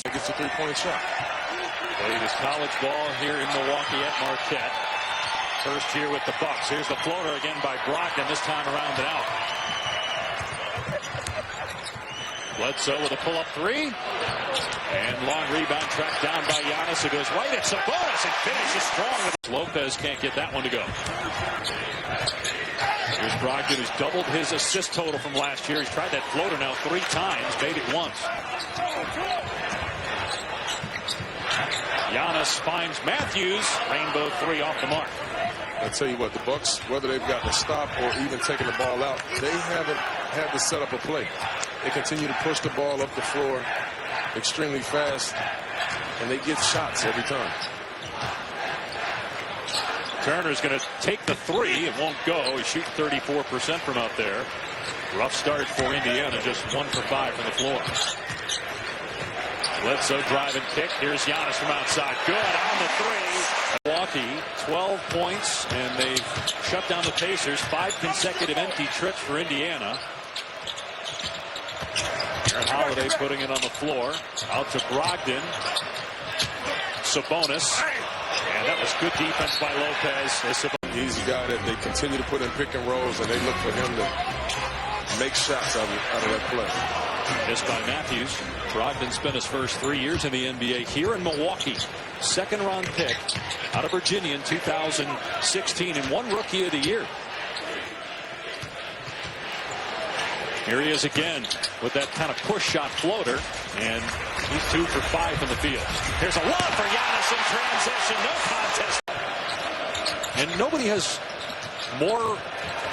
Gets a three-point shot. Played his college ball here in Milwaukee at Marquette. First here with the Bucks. Here's the floater again by Brogdon, this time around and out. Bledsoe with a pull-up three. And long rebound tracked down by Giannis, who goes right at Sabonis and finishes strong. Lopez can't get that one to go. Here's Brogdon, who's doubled his assist total from last year. He's tried that floater now 3 times, made it once. Giannis finds Matthews. Rainbow 3 off the mark. I tell you what, the Bucks, whether they've gotten a stop or even taken the ball out, they haven't had to set up a play. They continue to push the ball up the floor extremely fast, and they get shots every time. Turner's going to take the 3. It won't go. He's shooting 34% from out there. Rough start for Indiana, just 1 for 5 from the floor. Bledsoe drive and kick. Here's Giannis from outside. Good on the 3. Milwaukee, 12 points, and they've shut down the Pacers. 5 consecutive empty trips for Indiana. Aaron Holiday putting it on the floor. Out to Brogdon. Sabonis. And that was good defense by Lopez. He's a guy that they continue to put in pick and rolls, and they look for him to make shots out of that play. Missed by Matthews. Brogdon spent his first 3 years in the NBA here in Milwaukee. 2nd round pick out of Virginia in 2016 and 1 Rookie of the Year. Here he is again with that kind of push shot floater, and he's 2 for 5 from the field. Here's a lob for Giannis in transition. No contest. And nobody has more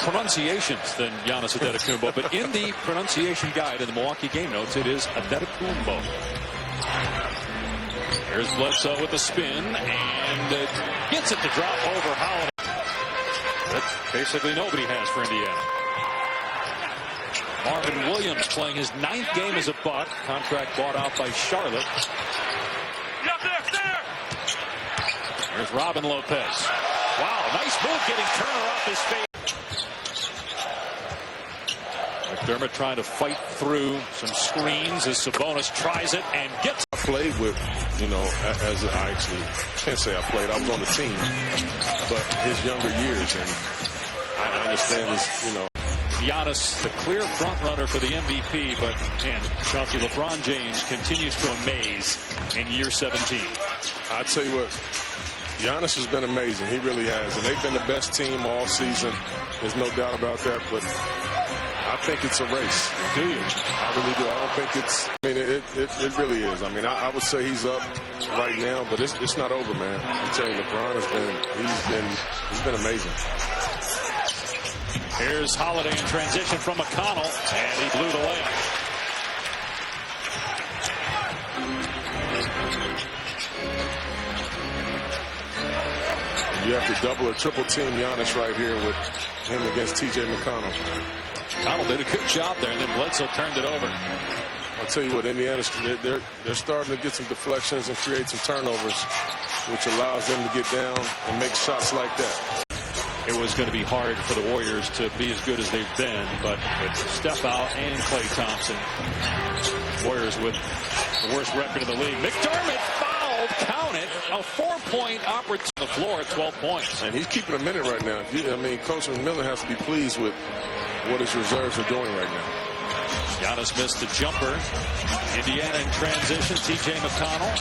pronunciations than Giannis Antetokounmpo, but in the pronunciation guide in the Milwaukee game notes, it is Antetokounmpo. Here's Bledsoe with the spin, and gets it to drop over Holiday. That basically nobody has for Indiana. Marvin Williams playing his 9th game as a Buck. Contract bought out by Charlotte. There's Robin Lopez. Wow, nice move getting Turner off his face. McDermott trying to fight through some screens as Sabonis tries it and gets. I played with, as I actually can't say I played. I was on the team, but his younger years, and I understand his, Giannis, the clear front runner for the MVP, but man, Chauncey, LeBron James continues to amaze in year 17. I tell you what, Giannis has been amazing. He really has, and they've been the best team all season. There's no doubt about that, but I think it's a race. Do you? I really do. I don't think it's. I mean, it really is. I mean, I would say he's up right now, but it's not over, man. I'm telling you, LeBron he's been amazing. Here's Holiday in transition from McConnell, and he blew the layup. You have to double or triple team Giannis right here with him against T.J. McConnell. McConnell did a good job there, and then Bledsoe turned it over. I'll tell you what, Indiana's they're starting to get some deflections and create some turnovers, which allows them to get down and make shots like that. It was going to be hard for the Warriors to be as good as they've been, but with Steph out and Klay Thompson, Warriors with the worst record in the league. McDermott fouled, count it, a 4-point opportunity on the floor at 12 points. And he's keeping a minute right now. I mean, Coach McMillan has to be pleased with what his reserves are doing right now. Giannis missed the jumper. Indiana in transition. T.J. McConnell.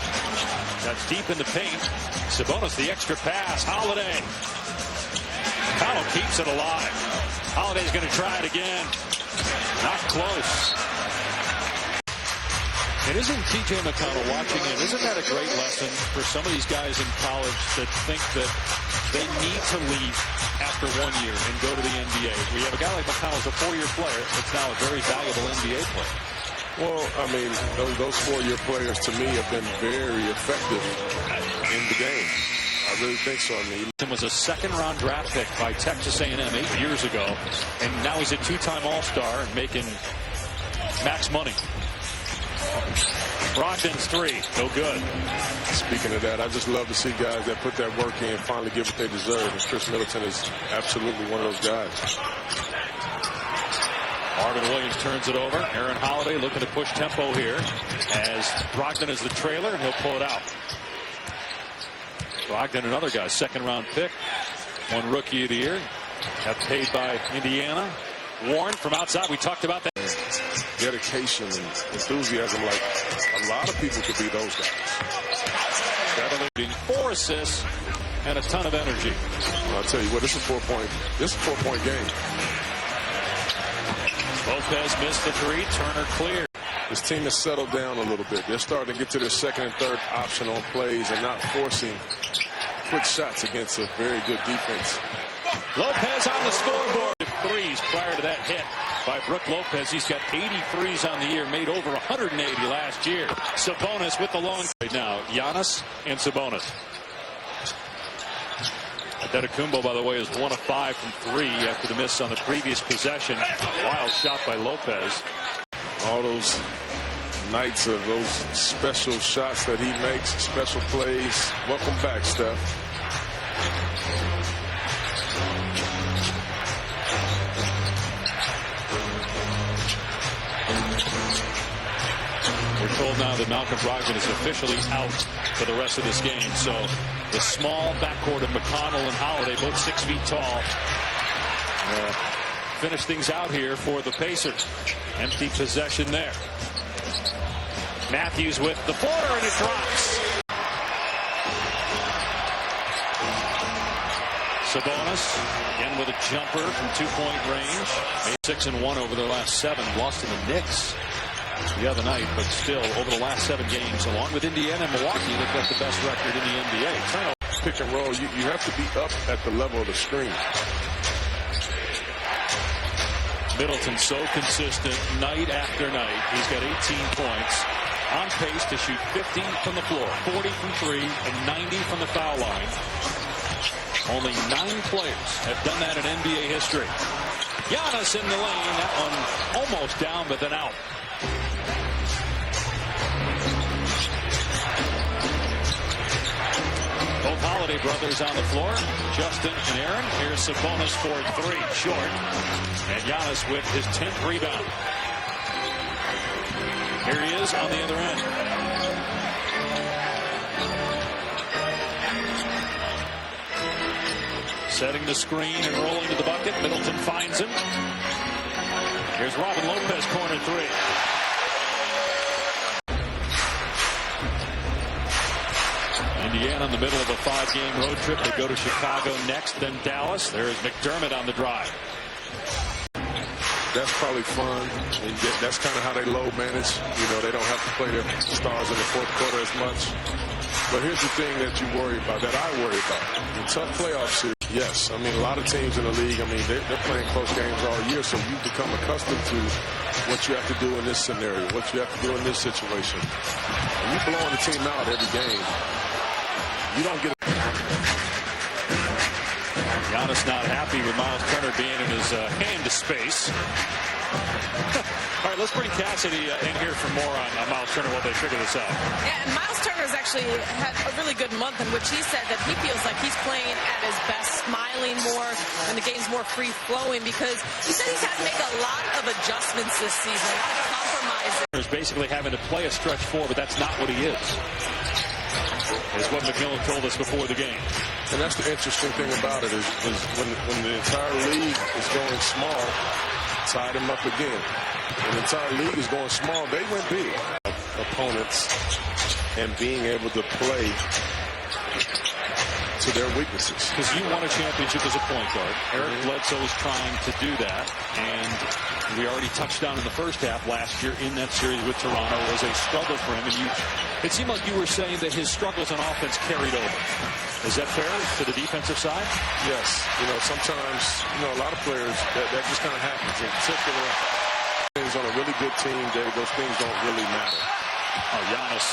That's deep in the paint. Sabonis the extra pass. Holiday. McConnell keeps it alive. Holiday's going to try it again. Not close. And isn't T.J. McConnell watching him? Isn't that a great lesson for some of these guys in college that think that they need to leave after 1 year and go to the NBA? We have a guy like McConnell who's a 4-year player that's now a very valuable NBA player. Well, I mean, those 4-year players to me have been very effective in the game. I really think so. I mean, he was a 2nd-round draft pick by Texas A&M 8 years ago, and now he's a 2-time All-Star and making max money. Brogdon's 3, no good. Speaking of that, I just love to see guys that put that work in and finally get what they deserve. And Chris Middleton is absolutely one of those guys. Marvin Williams turns it over. Aaron Holiday looking to push tempo here as Brogdon is the trailer, and he'll pull it out. Brogdon, another guy, second-round pick, one Rookie of the Year, got paid by Indiana. Warren from outside, we talked about that. Dedication and enthusiasm, like a lot of people could be those guys. 4 assists and a ton of energy. I'll tell you what, this is a 4-point game. Lopez missed the 3. Turner clear. This team has settled down a little bit. They're starting to get to their second and third option on plays and not forcing quick shots against a very good defense. Lopez on the scoreboard. 3s prior to that hit by Brook Lopez. He's got 83s on the year, made over 180 last year. Sabonis with the long right now. Giannis and Sabonis. Antetokounmpo, by the way, is 1 of 5 from 3 after the miss on the previous possession. Wild shot by Lopez. All those nights of those special shots that he makes, special plays. Welcome back, Steph. We're told now that Malcolm Brogdon is officially out for the rest of this game. So the small backcourt of McConnell and Holiday, both 6 feet tall, finish things out here for the Pacers. Empty possession there. Matthews with the floater, and it drops. Sabonis again with a jumper from 2-point range. Made 6 and 1 over their last 7. Lost to the Knicks the other night, but still over the last 7 games, along with Indiana and Milwaukee, they've got the best record in the NBA. Pick and roll, you have to be up at the level of the screen. Middleton so consistent night after night. He's got 18 points. On pace to shoot 50 from the floor, 40 from 3, and 90 from the foul line. Only 9 players have done that in NBA history. Giannis in the lane. That one almost down, but then out. Both Holiday brothers on the floor. Justin and Aaron. Here's Sabonis for 3. Short. And Giannis with his 10th rebound. Here he is on the other end. Setting the screen and rolling to the bucket. Middleton finds him. Here's Robin Lopez, corner 3. Indiana in the middle of a 5-game road trip. They go to Chicago next, then Dallas. There's McDermott on the drive. That's probably fun. And that's kind of how they load manage. You know, they don't have to play their stars in the fourth quarter as much. But here's the thing that you worry about, that I worry about. In tough playoff series, yes. I mean, a lot of teams in the league, I mean, they're playing close games all year, so you become accustomed to what you have to do in this scenario, what you have to do in this situation. When you're blowing the team out every game, you don't get it. Giannis not happy with Miles Turner being in his hand space. All right, let's bring Cassidy in here for more on Miles Turner while they figure this out. Yeah, and Miles Turner's actually had a really good month in which he said that he feels like he's playing at his best, smiling more, and the game's more free-flowing because he said he's had to make a lot of adjustments this season, compromises. He's basically having to play a stretch 4, but that's not what he is what McMillan told us before the game. And that's the interesting thing about it is when the entire league is going small, tied him up again. When the entire league is going small, they win big. Opponents and being able to play to their weaknesses. Because you won a championship as a point guard. Eric Bledsoe is trying to do that. And we already touched on in the first half last year in that series with Toronto was a struggle for him. And it seemed like you were saying that his struggles on offense carried over. Is that fair to the defensive side? Yes. You know, sometimes, you know, a lot of players, that just kind of happens. In particular, things on a really good team, those things don't really matter. Oh, Giannis